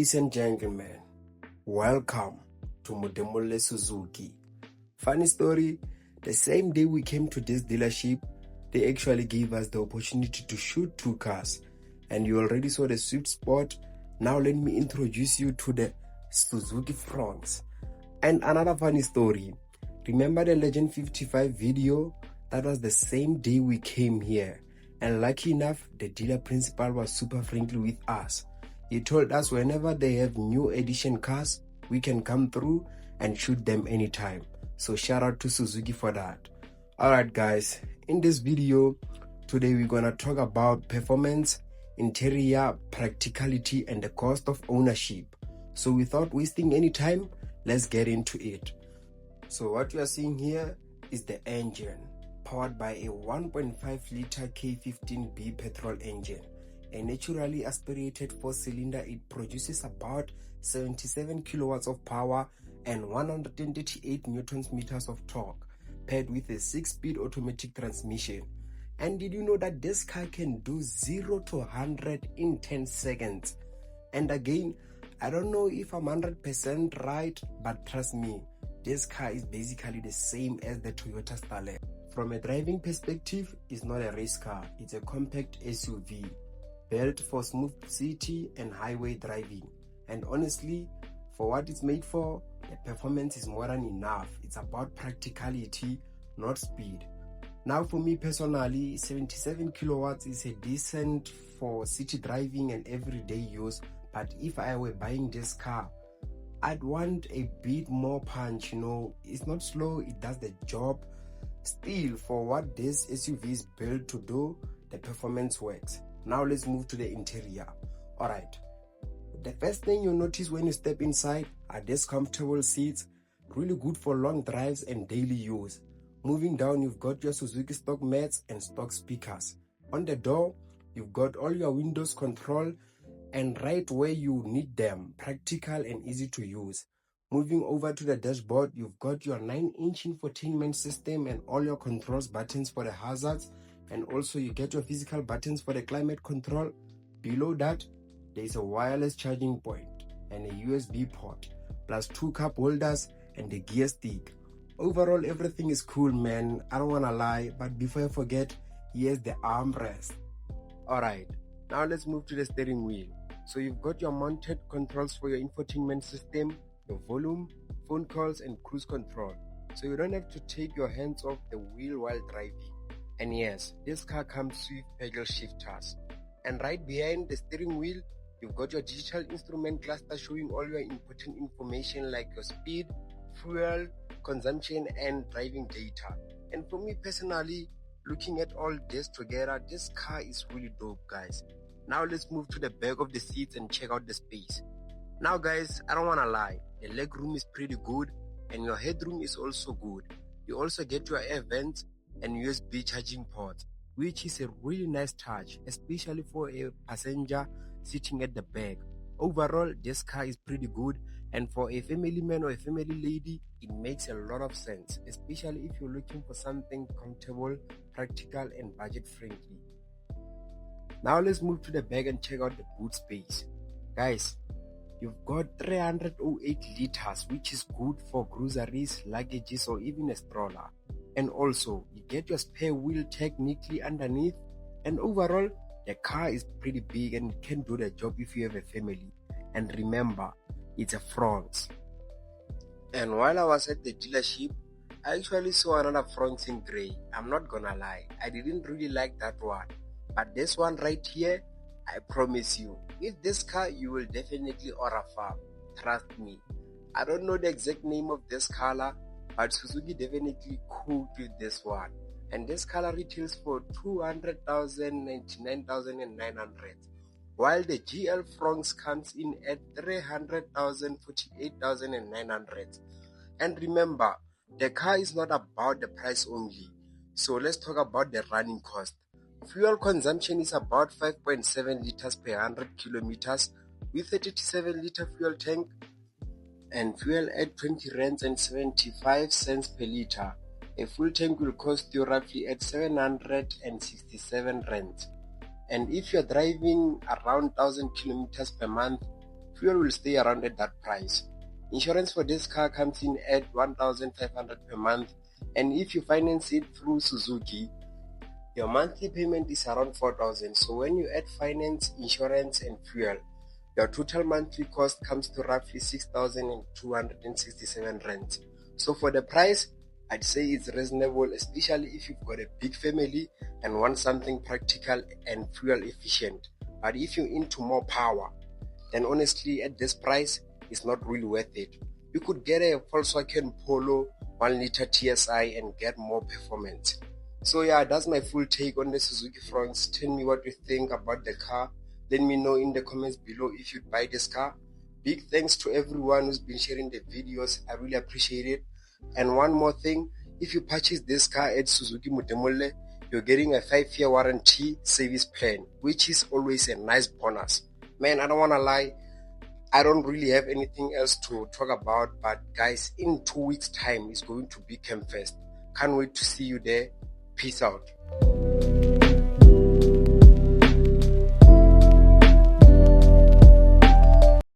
Ladies and gentlemen, welcome to Modimolle Suzuki. Funny story, the same day we came to this dealership, they actually gave us the opportunity to shoot two cars. And you already saw the sweet spot. Now let me introduce you to the Suzuki Fronx. And another funny story, remember the Legend 55 video? That was the same day we came here. And lucky enough, the dealer principal was super friendly with us. He told us whenever they have new edition cars, we can come through and shoot them anytime. So shout out to Suzuki for that. Alright guys, in this video, today we're gonna talk about performance, interior, practicality, and the cost of ownership. So without wasting any time, let's get into it. So what you are seeing here is the engine, powered by a 1.5 liter K15B petrol engine. A naturally aspirated 4-cylinder, it produces about 77 kilowatts of power and 138 newtons meters of torque, paired with a 6-speed automatic transmission. And did you know that this car can do 0 to 100 in 10 seconds? And again, I don't know if I'm 100% right, but trust me, this car is basically the same as the Toyota Starlet. From a driving perspective, it's not a race car, it's a compact SUV. Built for smooth city and highway driving, and honestly, for what it's made for, the performance is more than enough. It's about practicality, not speed. Now for me personally, 77 kilowatts is a decent for city driving and everyday use, but if I were buying this car, I'd want a bit more punch. It's not slow, it does the job. Still, for what this SUV is built to do, the performance works. Now let's move to the interior. Alright, the first thing you'll notice when you step inside are these comfortable seats, really good for long drives and daily use. Moving down, you've got your Suzuki stock mats and stock speakers. On the door, you've got all your windows control and right where you need them, practical and easy to use. Moving over to the dashboard, you've got your 9-inch infotainment system and all your controls buttons for the hazards. And also you get your physical buttons for the climate control. Below that, there is a wireless charging point and a USB port, plus 2 cup holders and the gear stick. Overall, everything is cool, man. I don't wanna lie, but before I forget, here's the armrest. Alright, now let's move to the steering wheel. So you've got your mounted controls for your infotainment system, your volume, phone calls, and cruise control. So you don't have to take your hands off the wheel while driving. And yes, this car comes with pedal shifters. And right behind the steering wheel, you've got your digital instrument cluster showing all your important information like your speed, fuel, consumption, and driving data. And for me personally, looking at all this together, this car is really dope, guys. Now let's move to the back of the seats and check out the space. Now guys, I don't wanna lie, the leg room is pretty good and your headroom is also good. You also get your air vents and USB charging ports, which is a really nice touch, especially for a passenger sitting at the back. Overall, this car is pretty good, and for a family man or a family lady, it makes a lot of sense, especially if you're looking for something comfortable, practical, and budget friendly. Now let's move to the back and check out the boot space. Guys, you've got 308 liters, which is good for groceries, luggages, or even a stroller. And also, you get your spare wheel technically underneath, and overall, the car is pretty big and can do the job if you have a family. And remember, it's a Fronx. And while I was at the dealership, I actually saw another Fronx in grey. I'm not gonna lie, I didn't really like that one. But this one right here, I promise you, with this car, you will definitely order far. Trust me. I don't know the exact name of this color, but Suzuki definitely cool with this one. And this color retails for 200,000, 99,900. While the GL Fronx comes in at 300,000, 48,900. And remember, the car is not about the price only. So let's talk about the running cost. Fuel consumption is about 5.7 liters per 100 kilometers with a 37 liter fuel tank, and fuel at 20 rands and 75 cents per liter. A full tank will cost you roughly at 767 rands. And if you're driving around 1,000 kilometers per month, fuel will stay around at that price. Insurance for this car comes in at 1,500 per month, and if you finance it through Suzuki, your monthly payment is around 4,000. So when you add finance, insurance and fuel, your total monthly cost comes to roughly 6,267 rand. So for the price, I'd say it's reasonable, especially if you've got a big family and want something practical and fuel efficient. But if you're into more power, then honestly at this price, it's not really worth it. You could get a Volkswagen Polo 1 liter TSI and get more performance. So yeah, that's my full take on the Suzuki Fronx. Tell me what you think about the car. Let me know in the comments below if you'd buy this car. Big thanks to everyone who's been sharing the videos. I really appreciate it. And one more thing, if you purchase this car at Suzuki Modimolle, you're getting a 5-year warranty service plan, which is always a nice bonus. Man, I don't want to lie, I don't really have anything else to talk about, but guys, in 2 weeks time it's going to be Campfest. Can't wait to see you there. Peace out.